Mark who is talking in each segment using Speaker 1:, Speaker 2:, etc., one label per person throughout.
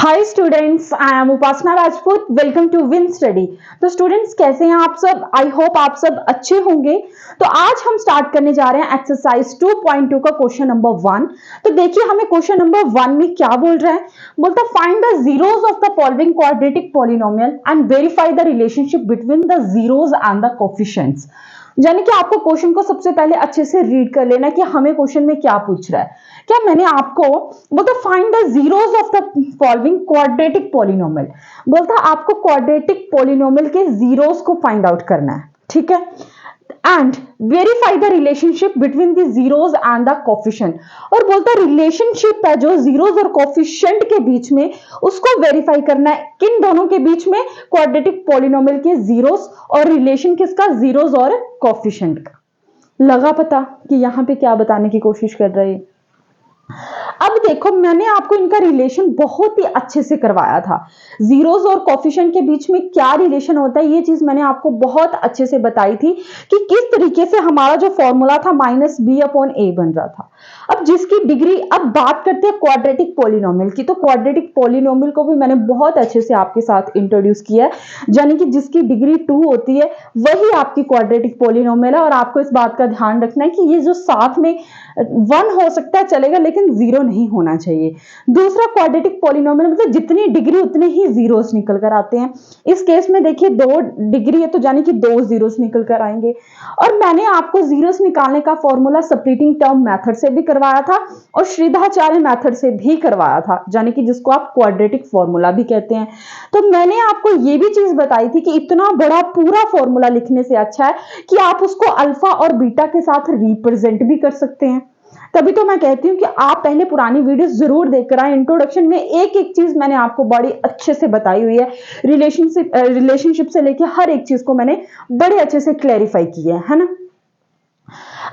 Speaker 1: Hi students, I am Upasana Rajput. Welcome to win study. तो students कैसे हैं आप सब? आई होप आप सब अच्छे होंगे। तो आज हम स्टार्ट करने जा रहे हैं एक्सरसाइज 2.2 का क्वेश्चन नंबर 1। तो देखिए हमें क्वेश्चन नंबर 1 में क्या बोल रहा है। बोलता find the zeros of the following quadratic polynomial and verify the relationship between the zeros and the coefficients. यानी कि आपको क्वेश्चन को सबसे पहले अच्छे से रीड कर लेना कि हमें क्वेश्चन में क्या पूछ रहा है। क्या मैंने आपको बोलता find the zeros of the following quadratic polynomial, बोलता आपको क्वाड्रेटिक पॉलिनोमियल के जीरोस को फाइंड आउट करना है, ठीक है। And verify the relationship between the zeros and the coefficient, और बोलता रिलेशनशिप है जो जीरोस और कोफिशिएंट के बीच में, उसको वेरीफाई करना है। किन दोनों के बीच में? क्वाड्रेटिक पॉलिनोमियल के जीरोस, और रिलेशन किसका? जीरोस और कोफिशिएंट का। लगा पता कि यहां पे क्या बताने की कोशिश कर रहे हैं। अब देखो मैंने आपको इनका रिलेशन बहुत ही अच्छे से करवाया था। जीरोस और कोफिशिएंट के बीच में क्या रिलेशन होता है, ये चीज मैंने आपको बहुत अच्छे से बताई थी कि किस तरीके से हमारा जो फॉर्मूला था -b/a बन रहा था। अब जिसकी डिग्री, अब बात करते हैं क्वाड्रेटिक पॉलिनोमियल की। तो क्वाड्रेटिक पॉलिनोमियल को भी मैंने बहुत अच्छे से आपके साथ इंट्रोड्यूस किया है, यानी कि जिसकी डिग्री 2 होती है वही आपकी क्वाड्रेटिक पॉलिनोमियल है। और आपको इस बात का ध्यान रखना है कि ये जो साथ में 1 हो सकता है चलेगा, लेकिन 0 नहीं होना चाहिए। दूसरा, क्वाड्रेटिक पॉलिनोमियल मतलब जितनी डिग्री उतने ही जीरोस निकल कर आते हैं। इस केस में देखिए 2 डिग्री है तो जाने कि 2 जीरोस निकल कर आएंगे। और मैंने आपको जीरोस निकालने का फॉर्मूला स्प्लिटिंग टर्म मेथड से भी करवाया था और श्रीधाचार्य मेथड से भी करवाया था, यानी कि जिसको आप क्वाड्रेटिक फॉर्मूला भी कहते हैं। तो मैंने आपको ये भी चीज बताई थी कि इतना बड़ा पूरा फॉर्मूला लिखने से अच्छा है कि आप उसको अल्फा और बीटा के साथ रिप्रेजेंट भी कर सकते हैं। तभी तो मैं कहती हूँ कि आप पहले पुरानी वीडियोस जरूर देखकर आए। इंट्रोडक्शन में एक एक चीज मैंने आपको बड़ी अच्छे से बताई हुई है। रिलेशनशिप से लेके हर एक चीज को मैंने बड़े अच्छे से क्लैरिफाई किया है ना।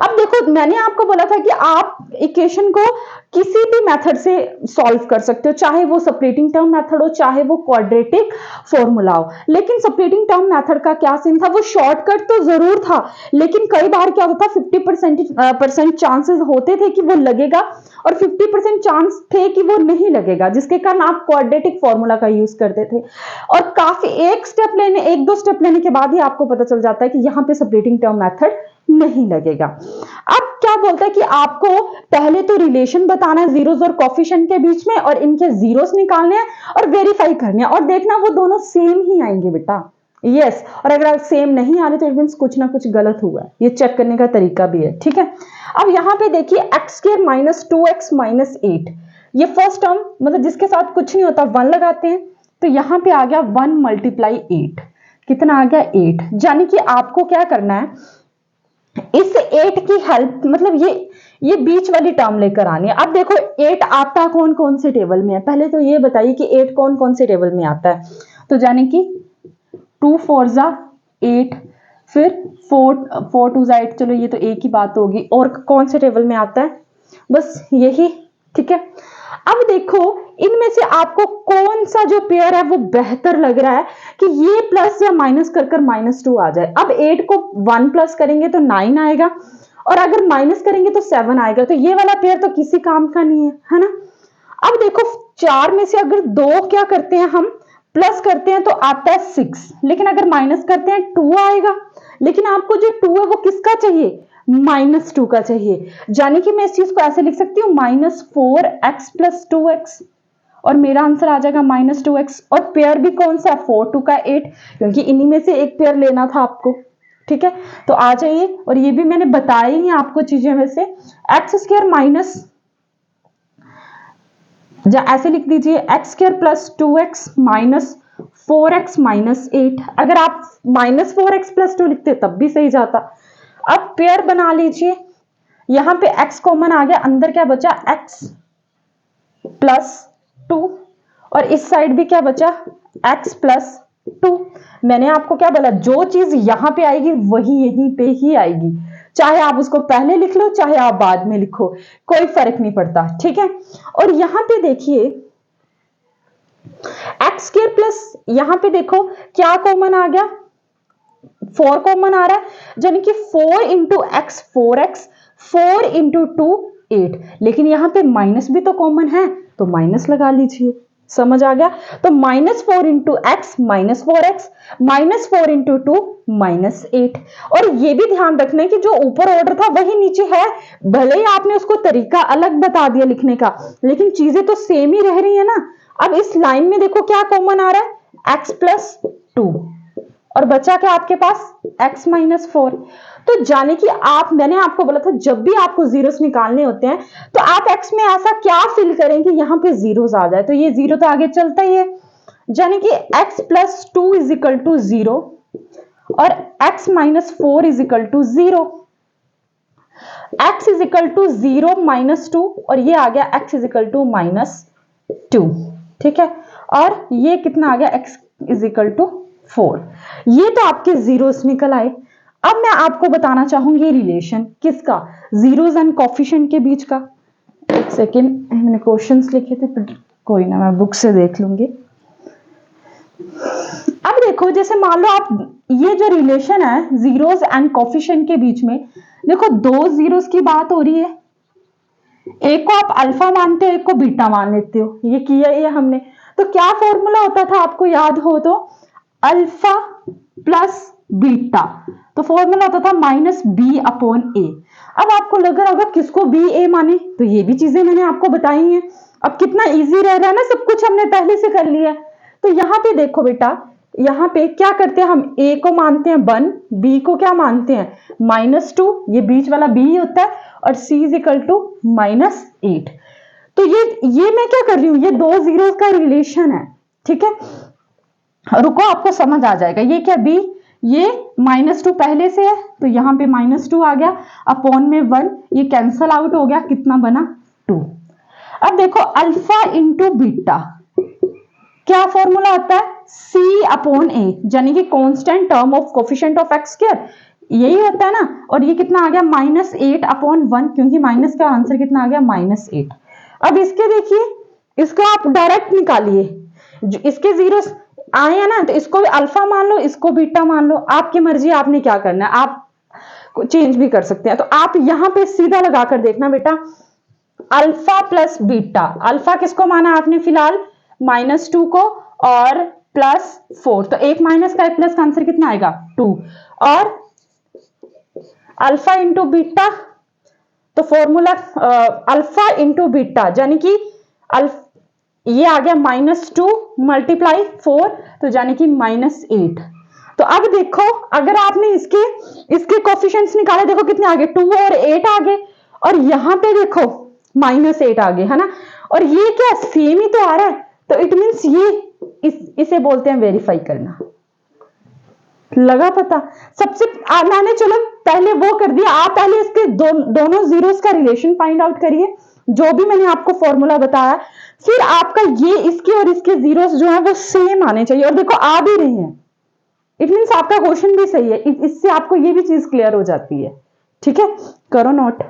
Speaker 1: अब देखो मैंने आपको बोला था कि आप इक्वेशन को किसी भी मेथड से सॉल्व कर सकते हो, चाहे वो स्प्लिटिंग टर्म मेथड हो, चाहे वो क्वाड्रेटिक फॉर्मूला हो। लेकिन स्प्लिटिंग टर्म मेथड का क्या सीन था, वो शॉर्टकट तो जरूर था, लेकिन कई बार क्या होता 50% चांसेस होते थे कि वो लगेगा और 50% चांस थे कि वो नहीं लगेगा, जिसके कारण आप क्वाड्रेटिक फॉर्मूला का यूज करते थे। और काफी एक दो स्टेप लेने के बाद ही आपको पता चल जाता है कि यहाँ पे स्प्लिटिंग टर्म मेथड नहीं लगेगा। अब क्या बोलता है कि आपको पहले तो रिलेशन बताना है जीरोस और कोफिशिएंट के बीच में, और इनके जीरोस निकालने हैं और वेरीफाई करने हैं, और देखना वो दोनों सेम ही आएंगे बेटा। यस, और अगर सेम नहीं आ रहे तो इट मींस कुछ ना कुछ गलत हुआ है। ये चेक करने का तरीका भी है, ठीक है। अब यहां पे देखिए x² - 2x - 8, ये फर्स्ट टर्म मतलब जिसके साथ कुछ नहीं होता 1 लगाते हैं, तो यहां पे आ गया 1 × 8। कितना आ गया? 8। यानी कि आपको क्या करना है, इस 8 की हेल्प, मतलब ये बीच वाली टर्म लेकर आनी है। अब देखो 8 आता कौन कौन से टेबल में है, पहले तो ये बताइए कि 8 कौन कौन से टेबल में आता है। तो यानी कि 2 4 जा 8, फिर 4 2 जा 8, चलो ये तो एक ही बात होगी। और कौन से टेबल में आता है? बस यही, ठीक है। अब देखो इनमें से आपको कौन सा जो पेयर है वो बेहतर लग रहा है कि ये प्लस या माइनस कर कर -2 आ जाए। अब 8 को 1 प्लस करेंगे तो 9 आएगा, और अगर माइनस करेंगे तो 7 आएगा। तो ये वाला पेयर तो किसी काम का नहीं है ना। अब देखो 4 में से अगर 2 क्या करते हैं, हम प्लस करते हैं तो आता है 6, लेकिन अगर माइनस करते हैं 2 आएगा। लेकिन आपको जो 2 है वो किसका चाहिए? -2 का चाहिए। यानी कि मैं इस चीज को ऐसे लिख सकती हूँ -4x + 2x, और मेरा आंसर आ जाएगा -2x। और पेयर भी कौन सा? 4 2 का 8, क्योंकि इन्हीं में से एक पेयर लेना था आपको, ठीक है। तो आ जाइए, और ये भी मैंने बताई ही आपको चीजें में से। x² माइनस, ऐसे लिख दीजिए x² + 2x - 4x - 8। अगर आप -4x + 2 लिखते तब भी सही जाता। अब पेयर बना लीजिए, यहां पे x कॉमन आ गया, अंदर क्या बचा? x + 2, और इस साइड भी क्या बचा? x + 2। मैंने आपको क्या बोला, जो चीज यहां पे आएगी वही यहीं पे ही आएगी, चाहे आप उसको पहले लिख लो चाहे आप बाद में लिखो, कोई फर्क नहीं पड़ता, ठीक है। और यहां पे देखिए x² प्लस, यहां पे देखो क्या कॉमन आ गया? 4 कॉमन आ रहा है, यानी कि 4 × x 4x, 4 × 2 8। लेकिन यहां पे माइनस भी तो कॉमन है, तो माइनस लगा लीजिए, समझ आ गया? तो -4 इंटू एक्स -4x, -4 इंटू 2 -8। और ये भी ध्यान रखना है कि जो ऊपर ऑर्डर था वही नीचे है, भले ही आपने उसको तरीका अलग बता दिया लिखने का, लेकिन चीजें तो सेम ही रह रही है ना। अब इस लाइन में देखो क्या कॉमन आ रहा है, x प्लस 2, और बचा क्या आपके पास, x माइनस 4। तो जाने कि आप, मैंने आपको बोला था जब भी आपको जीरोस निकालने होते हैं तो आप x में ऐसा क्या फिल करें कि यहाँ पे जीरोस आ जाए, तो ये जीरो तो आगे चलता ही है, यानी कि x plus 2 is equal to 0 और x minus 4 is equal to 0। x is equal to 0 minus 2 और ये आ गया x इज इक्वल टू -2, ठीक है। और ये कितना आ गया, x इज इक्वल टू 4। ये तो आपके जीरोस निकल आए। अब मैं आपको बताना चाहूंगी रिलेशन किसका, जीरोस एंड कोफिशिएंट के बीच का। एक सेकेंड, मैंने क्वेश्चंस लिखे थे पर कोई ना, मैं बुक से देख लूंगी। अब देखो, जैसे मान लो आप, ये जो रिलेशन है जीरोस एंड कोफिशिएंट के बीच में, देखो दो जीरोस की बात हो रही है, एक को आप अल्फा मानते हो, एक को बीटा मान लेते हो, ये किया ये हमने। तो क्या फॉर्मूला होता था आपको याद हो तो, अल्फा प्लस बीटा, तो फॉर्मूला होता था -b/a। अब आपको लग रहा होगा किसको बी ए माने, तो ये भी चीजें मैंने आपको बताई हैं। अब कितना इजी रह रहा है ना, सब कुछ हमने पहले से कर लिया। तो यहाँ पे देखो बेटा, यहाँ पे क्या करते हैं हम, a को मानते हैं 1, b को क्या मानते हैं -2, ये बीच वाला b ही होता है, और c इज इक्वल टू -8। तो ये मैं क्या कर रही हूँ, ये दो जीरो का रिलेशन है, ठीक है। रुको, आपको समझ आ जाएगा। ये क्या b, ये -2 पहले से है तो यहाँ पे -2 आ गया, अपॉन में 1, ये कैंसल आउट हो गया, कितना बना 2। अब देखो अल्फा इंटू बीटा, क्या फॉर्मूला होता है, c/a, यानी कि constant term of coefficient of x square, यही होता है ना। और ये कितना आ गया, -8/1, क्योंकि माइनस का आंसर कितना आ गया, -8। अब इसके देखिए, इसको आप डायरेक्ट निकालिए, इसके जीरो आए हैं ना, तो इसको भी अल्फा मान लो, इसको बीटा मान लो, आपकी मर्जी, आपने क्या करना है, आप चेंज भी कर सकते हैं। तो आप यहां पे सीधा लगाकर देखना बेटा, अल्फा प्लस बीटा, अल्फा किसको माना आपने फिलहाल, -2 को, और +4, तो एक माइनस का एक प्लस का आंसर कितना आएगा 2, और अल्फा इंटू बीटा, तो फॉर्मूला अल्फा इंटू बीटा, यानी कि ये आ गया -2 मल्टीप्लाई 4, तो यानी कि -8। तो अब देखो, अगर आपने इसके कोफिशिएंट्स निकाले, देखो कितने आ गए, 2 और 8 आ गए, और यहां पे देखो -8 आ गए, है ना। और ये क्या सेम ही तो आ रहा है, तो इट मीन्स ये इसे बोलते हैं वेरीफाई करना। लगा पता? सबसे मैंने चलो पहले वो कर दिया, आप पहले इसके दोनों जीरोस का रिलेशन फाइंड आउट करिए, जो भी मैंने आपको फॉर्मूला बताया, फिर आपका ये इसके और इसके जीरोस जो है वो सेम आने चाहिए, और देखो आ भी रहे हैं, इट मीन्स आपका क्वेश्चन भी सही है। इससे आपको ये भी चीज क्लियर हो जाती है, ठीक है। करो नोट।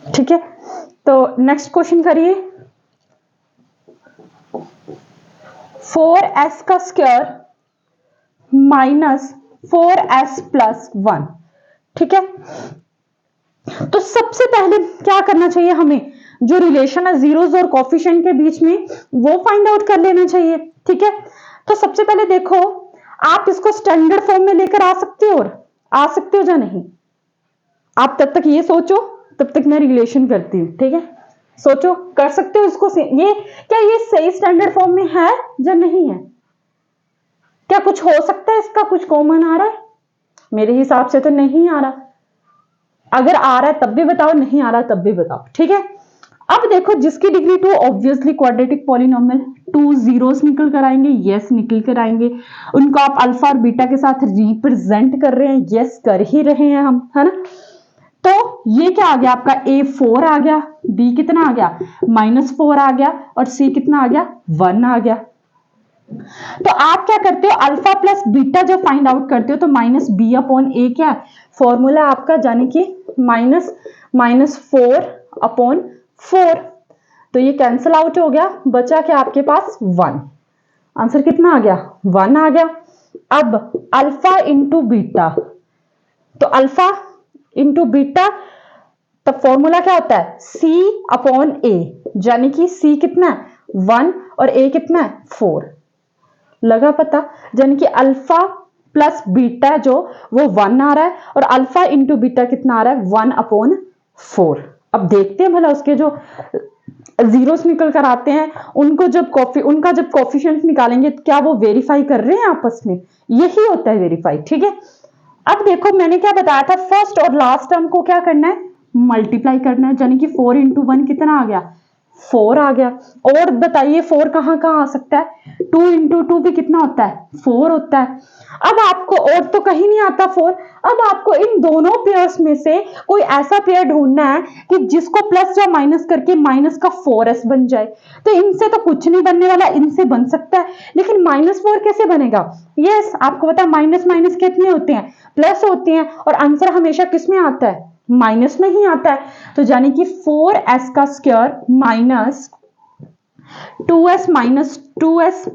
Speaker 1: ठीक है, तो नेक्स्ट क्वेश्चन करिए। 4s का स्क्वायर -4s + 1, ठीक है। तो सबसे पहले क्या करना चाहिए हमें, जो रिलेशन है जीरोस और कोफिशिएंट के बीच में, वो फाइंड आउट कर लेना चाहिए, ठीक है। तो सबसे पहले देखो, आप इसको स्टैंडर्ड फॉर्म में लेकर आ सकते हो या नहीं, आप तब तक ये सोचो, तब तक मैं रिलेशन करती हूँ, ठीक है। सोचो, कर सकते हो इसको, ये क्या ये सही स्टैंडर्ड फॉर्म में है या नहीं है, क्या कुछ हो सकता है इसका, कुछ कॉमन आ रहा है, मेरे हिसाब से तो नहीं आ रहा। अगर आ रहा है तब भी बताओ, नहीं आ रहा तब भी बताओ, ठीक है। अब देखो, जिसकी degree 2, obviously quadratic polynomial, 2 zeros निकल कर आएंगे, यस निकल कर आएंगे, उनको आप अल्फा और बीटा के साथ रिप्रेजेंट कर रहे हैं, यस कर ही रहे हैं हम, है ना। तो ये क्या आ गया आपका, A4 आ गया, B कितना आ गया -4 आ गया, और C कितना आ गया 1 आ गया। तो आप क्या करते हो, अल्फा प्लस बीटा जब फाइंड आउट करते हो तो माइनस बी अपॉन ए क्या है फॉर्मूला आपका, यानी कि माइनस 4/4। तो ये कैंसिल आउट हो गया, बचा क्या आपके पास 1। आंसर कितना आ गया, 1 आ गया। अब अल्फा इंटू बीटा, तो अल्फा इंटू बीटा, तब फॉर्मूला क्या होता है C अपॉन ए, यानी कि C कितना है 1 और A कितना है 4। लगा पता, यानी कि अल्फा प्लस बीटा जो वो 1 आ रहा है और अल्फा इंटू बीटा कितना आ रहा है 1/4। अब देखते हैं भला उसके जो जीरोस निकल कर आते हैं उनको उनका जब कोफिशिएंट निकालेंगे तो क्या वो वेरीफाई कर रहे हैं आपस में, यही होता है वेरीफाई। ठीक है, अब देखो मैंने क्या बताया था, फर्स्ट और लास्ट टर्म को क्या करना है मल्टीप्लाई करना है, यानी कि 4 इंटू 1 कितना आ गया 4 आ गया। और बताइए 4 कहां कहां आ सकता है, 2 इंटू 2 भी कितना होता है 4 होता है। अब आपको और तो कहीं नहीं आता 4, अब आपको इन दोनों पेयर्स में से कोई ऐसा पेयर ढूंढना है कि जिसको प्लस या माइनस करके माइनस का 4s बन जाए। तो इनसे तो कुछ नहीं बनने वाला, इनसे बन सकता है, लेकिन -4 कैसे बनेगा। यस, आपको पता है माइनस माइनस कितने होते हैं प्लस होते हैं, और आंसर हमेशा किस में आता है माइनस में ही आता है। तो यानी कि 4s का स्क्वायर माइनस 2s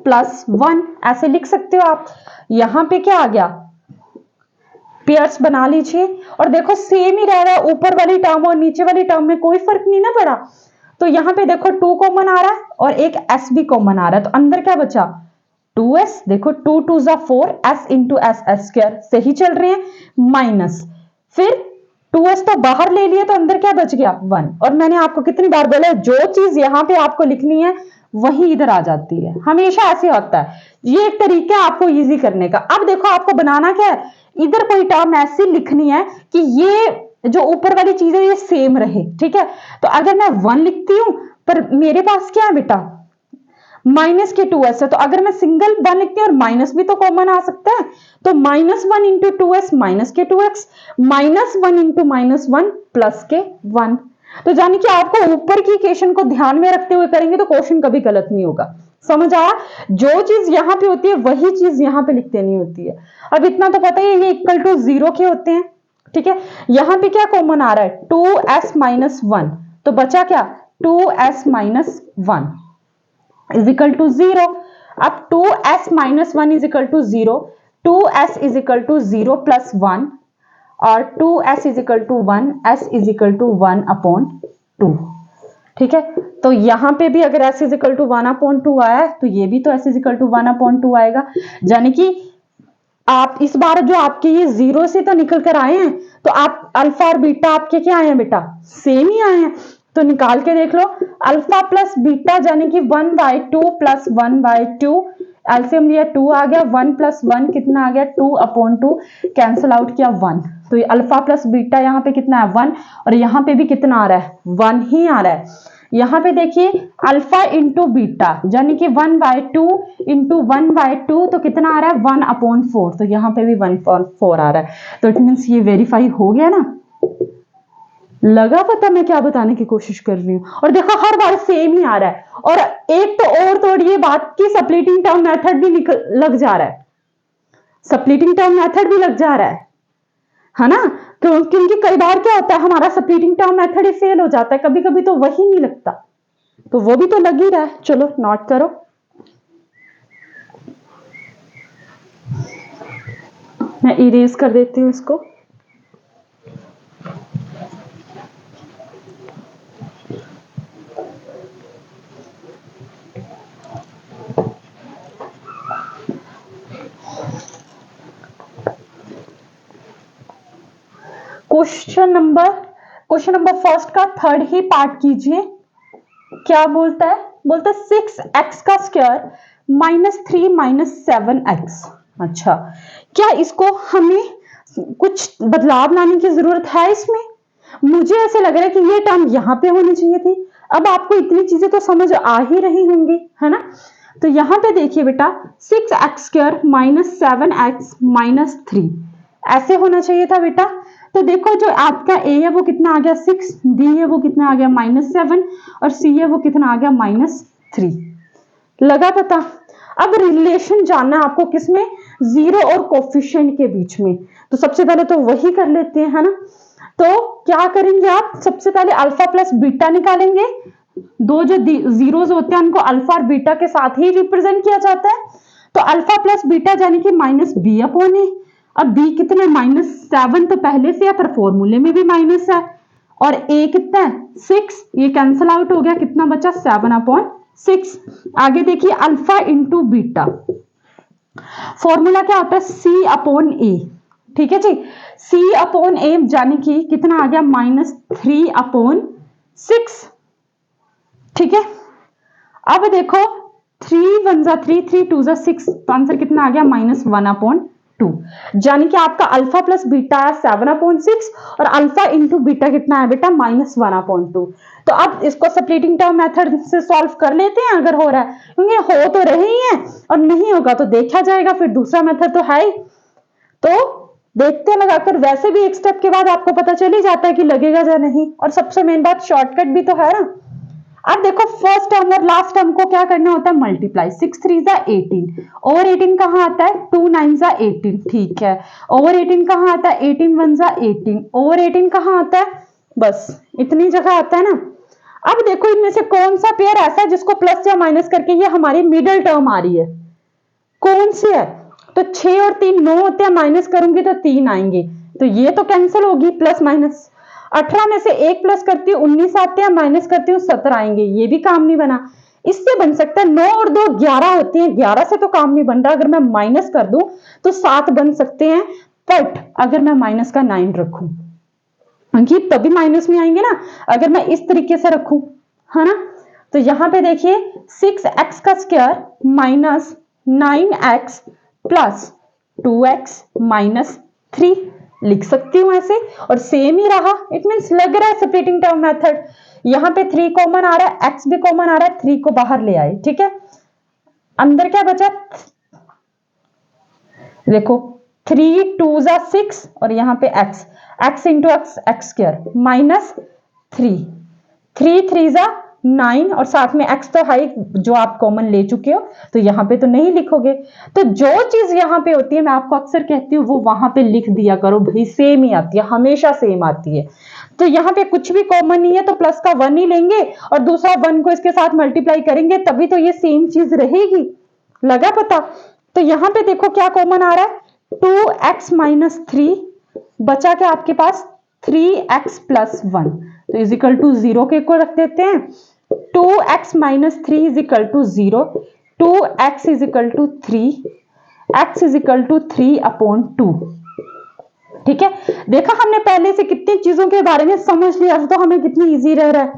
Speaker 1: प्लस 1 ऐसे लिख सकते हो आप। यहां पे क्या आ गया पेयर्स बना लीजिए, और देखो सेम ही रह रहा है, ऊपर वाली टर्म और नीचे वाली टर्म में कोई फर्क नहीं ना पड़ा। तो यहां पे देखो 2 कॉमन आ रहा है और एक s भी कॉमन आ रहा है, तो अंदर क्या बचा 2s। देखो 2 2 4 s इंटू एस स्क्वायर से ही चल रहे हैं, माइनस फिर 2s तो बाहर ले लिए तो अंदर क्या बच गया 1। और मैंने आपको कितनी बार बोला जो चीज यहां पे आपको लिखनी है वही इधर आ जाती है, हमेशा ऐसे होता है। ये एक तरीका है आपको इजी करने का। अब देखो आपको बनाना क्या है, इधर कोई टर्म ऐसी लिखनी है कि ये जो ऊपर वाली चीज है ये सेम रहे। ठीक है, तो अगर मैं 1 लिखती हूं पर मेरे पास क्या है बेटा माइनस के 2s है, तो अगर मैं सिंगल 1 लिखती हूँ और माइनस भी तो कॉमन आ सकता है, तो -1 इंटू 2s माइनस के 2x, -1 इंटू -1 प्लस के 1। तो यानी कि आपको ऊपर की इक्वेशन को ध्यान में रखते हुए करेंगे तो क्वेश्चन कभी गलत नहीं होगा। समझ आया, जो चीज यहां पे होती है वही चीज यहां पे लिख देनी होती है। अब इतना तो पता ही है ये इक्वल टू 0 के होते हैं। ठीक है, यहां पे क्या कॉमन आ रहा है 2s माइनस 1, तो बचा क्या 2s minus 1 is equal to 0। अब 2s minus 1 is equal to 0, 2s is equal to 0 plus 1 और 2s is equal to 1, s is equal to 1/2। ठीक है, तो यहां पे भी अगर s इज इक्वल टू 1/2 आया है तो ये भी तो s इज इक्वल टू 1/2 आएगा। यानी कि आप इस बार जो आपके ये 0 से तो निकल कर आए हैं, तो आप अल्फा और बीटा आपके क्या आए हैं बेटा सेम ही आए हैं। तो निकाल के देख लो अल्फा प्लस बीटा, यानी कि 1/2 प्लस 1/2, एलसीएम लिया 2 आ गया, 1 प्लस 1 कितना आ गया 2/2, कैंसिल आउट किया 1। तो ये अल्फा प्लस बीटा यहाँ पे कितना है 1, और यहाँ पे भी कितना आ रहा है 1 ही आ रहा है। यहाँ पे देखिए अल्फा इंटू बीटा, यानी कि 1/2 इंटू 1/2 तो कितना आ रहा है 1/4, तो यहाँ पे भी 1/4 आ रहा है। तो इट मीन्स ये वेरीफाई हो गया ना। लगा पता मैं क्या बताने की कोशिश कर रही हूँ, और देखो हर बार सेम ही आ रहा है। और एक तो और तोड़िए बात की स्प्लिटिंग टर्म मेथड भी लग जा रहा है, स्प्लिटिंग टर्म मेथड भी लग जा रहा है ना। क्योंकि कई बार क्या होता है हमारा स्प्लिटिंग टर्म मेथड ही फेल हो जाता है, कभी कभी तो वही नहीं लगता, तो वो भी तो लग ही रहा है। चलो नोट करो, मैं इरेज कर देती हूँ इसको। क्वेश्चन नंबर फर्स्ट का थर्ड ही पार्ट कीजिए। क्या बोलता है, बोलता है 6x का स्क्वायर -3 7x। अच्छा, क्या इसको हमें कुछ बदलाव लाने की जरूरत है इसमें। मुझे ऐसे लग रहा है कि ये टर्म यहां पे होनी चाहिए थी। अब आपको इतनी चीजें तो समझ आ ही रही होंगी, है ना। तो यहां पे देखिए बेटा 6x स्क्वायर -7x -3 ऐसे होना चाहिए था बेटा। तो देखो जो आपका a है वो कितना आ गया 6, b है वो कितना आ गया -7 और c है वो कितना आ गया -3। लगा पता। अब रिलेशन जानना है आपको किसमें, जीरो और कोफिशिएंट के बीच में। तो सबसे पहले तो वही कर लेते हैं, है ना। तो क्या करेंगे आप, सबसे पहले अल्फा प्लस बीटा निकालेंगे। दो जो जीरोस होते हैं उनको अल्फा और बीटा के साथ ही रिप्रेजेंट किया जाता है। तो अल्फा प्लस बीटा यानी कि माइनस बी अपॉन ए। अब बी कितना है, -7, तो पहले से है पर फॉर्मूले में भी माइनस है। और ए कितना है, 6, ये कैंसल आउट हो गया, कितना बचा 7/6। आगे देखिए अल्फा इंटू बीटा, फॉर्मूला क्या होता है, सी अपॉन ए। ठीक है जी, सी अपॉन ए यानी कि कितना आ गया, -3/6। ठीक है, अब देखो 3 1 जा 3, 3 2 जा 6, तो आंसर कितना आ गया, -1/2। यानी कि आपका अल्फा प्लस बीटा है 7/6 और अल्फा इंटू बीटा कितना है बेटा, -1/2। तो अब इसको स्प्लिटिंग टर्म मेथड से सॉल्व कर लेते हैं अगर हो रहा है, क्योंकि हो तो रहे ही है और नहीं होगा तो देखा जाएगा, फिर दूसरा मेथड तो है ही। तो देखते हैं लगाकर, वैसे भी एक स्टेप के बाद आपको पता चल ही जाता है कि लगेगा या नहीं, और सबसे मेन बात शॉर्टकट भी तो है ना। अब देखो फर्स्ट टर्म और लास्ट टर्म को क्या करना होता है, मल्टीप्लाई। 6 3 जा 18, ओवर 18 कहां आता है, 2 9 जा 18। ठीक है, ओवर 18 कहां आता है, 18 1 जा 18, ओवर 18 कहां आता है, बस इतनी जगह आता है ना। अब देखो इनमें से कौन सा पेयर ऐसा है जिसको प्लस या माइनस करके ये हमारी मिडिल टर्म आ रही है, कौन सी है, तो 6 और 3 9 होते हैं, माइनस करूंगी तो 3 आएंगे, तो ये तो कैंसिल होगी प्लस माइनस। 18 में से 1 प्लस करती हूँ 19 आते हैं, माइनस करती हूँ 17 आएंगे, ये भी काम नहीं बना। इससे बन सकता है 9 और 2 11 होते हैं, 11 से तो काम नहीं बन रहा, अगर मैं माइनस कर दूं तो 7 बन सकते हैं, बट अगर मैं माइनस का 9 रखूं क्योंकि तभी माइनस में आएंगे ना, अगर मैं इस तरीके से रखूं, है ना। तो यहां पे देखिए 6x का square minus 9x plus 2x minus 3 लिख सकती हूं ऐसे, और सेम ही रहा, इट मींस लग रहा है स्प्लिटिंग टर्म मेथड। यहां पे 3 कॉमन आ रहा है, x भी कॉमन आ रहा है, 3 को बाहर ले आए। ठीक है, अंदर क्या बचा, देखो 3 2 जा 6 और यहां पे x, x into x, x square minus 3 3 3 जा 9 और साथ में x तो है जो आप कॉमन ले चुके हो, तो यहां पे तो नहीं लिखोगे। तो जो चीज यहां पे होती है मैं आपको अक्सर कहती हूँ वो वहां पे लिख दिया करो भाई, सेम ही आती है, हमेशा सेम आती है। तो यहाँ पे कुछ भी कॉमन नहीं है तो प्लस का 1 ही लेंगे और दूसरा 1 को इसके साथ मल्टीप्लाई करेंगे, तभी तो ये सेम चीज रहेगी, लगा पता। तो यहाँ पे देखो क्या कॉमन आ रहा है, 2x माइनस 3 बचा क्या आपके पास, 3x प्लस 1, तो इज इक्वल टू 0 के को रख देते हैं। 2x minus 3 is equal to 0, 2x is equal to 3, x is equal to 3/2। ठीक है, देखा हमने पहले से कितनी चीजों के बारे में समझ लिया, तो हमें कितनी इजी रह रहा है।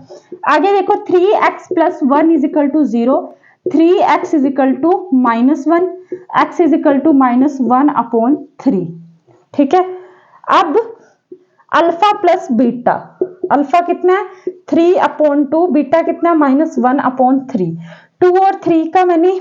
Speaker 1: आगे देखो 3x plus 1 is equal to 0, 3x is equal to -1, x is equal to -1/3। ठीक है, अब अल्फा प्लस बीटा, अल्फा कितना है 3/2, बीटा कितना है -1/3। 2 और 3 का मैंने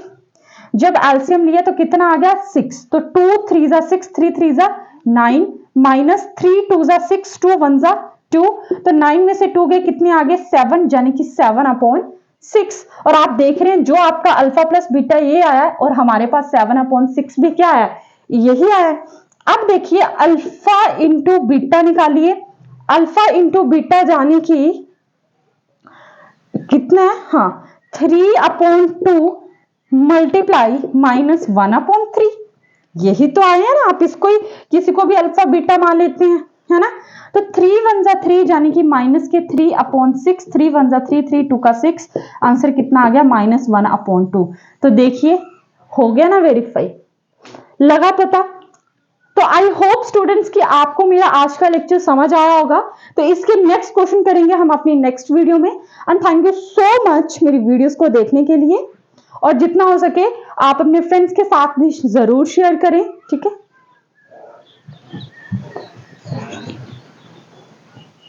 Speaker 1: जब एलसीएम लिया तो कितना आ गया 6, तो 2 3 जा 6, 3 3 जा 9, माइनस 3 2 जा 6, 2 1 जा 2, तो 9 में से 2 गए कितने आ गए 7, यानी कि 7/6। और आप देख रहे हैं जो आपका अल्फा प्लस बीटा ये आया है और हमारे पास 7/6 भी क्या आया, यही आया है। अब देखिए अल्फा इंटू बीटा निकालिए, अल्फा इंटू बीटा जाने की कितना है, हाँ 3/2 मल्टीप्लाई -1/3, यही तो आए हैं ना। आप इसको ही किसी को भी अल्फा बीटा मान लेते हैं, है ना। तो 3 1 जा 3 यानी कि माइनस के 3/6, 3 1 जा 3, 3 2 का 6, आंसर कितना आ गया -1/2। तो देखिए हो गया ना वेरीफाई, लगा पता। तो आई होप स्टूडेंट्स कि आपको मेरा आज का लेक्चर समझ आया होगा। तो इसके नेक्स्ट क्वेश्चन करेंगे हम अपनी नेक्स्ट वीडियो में। And thank you so much मेरी वीडियोस को देखने के लिए, और जितना हो सके आप अपने फ्रेंड्स के साथ भी जरूर शेयर करें। ठीक है।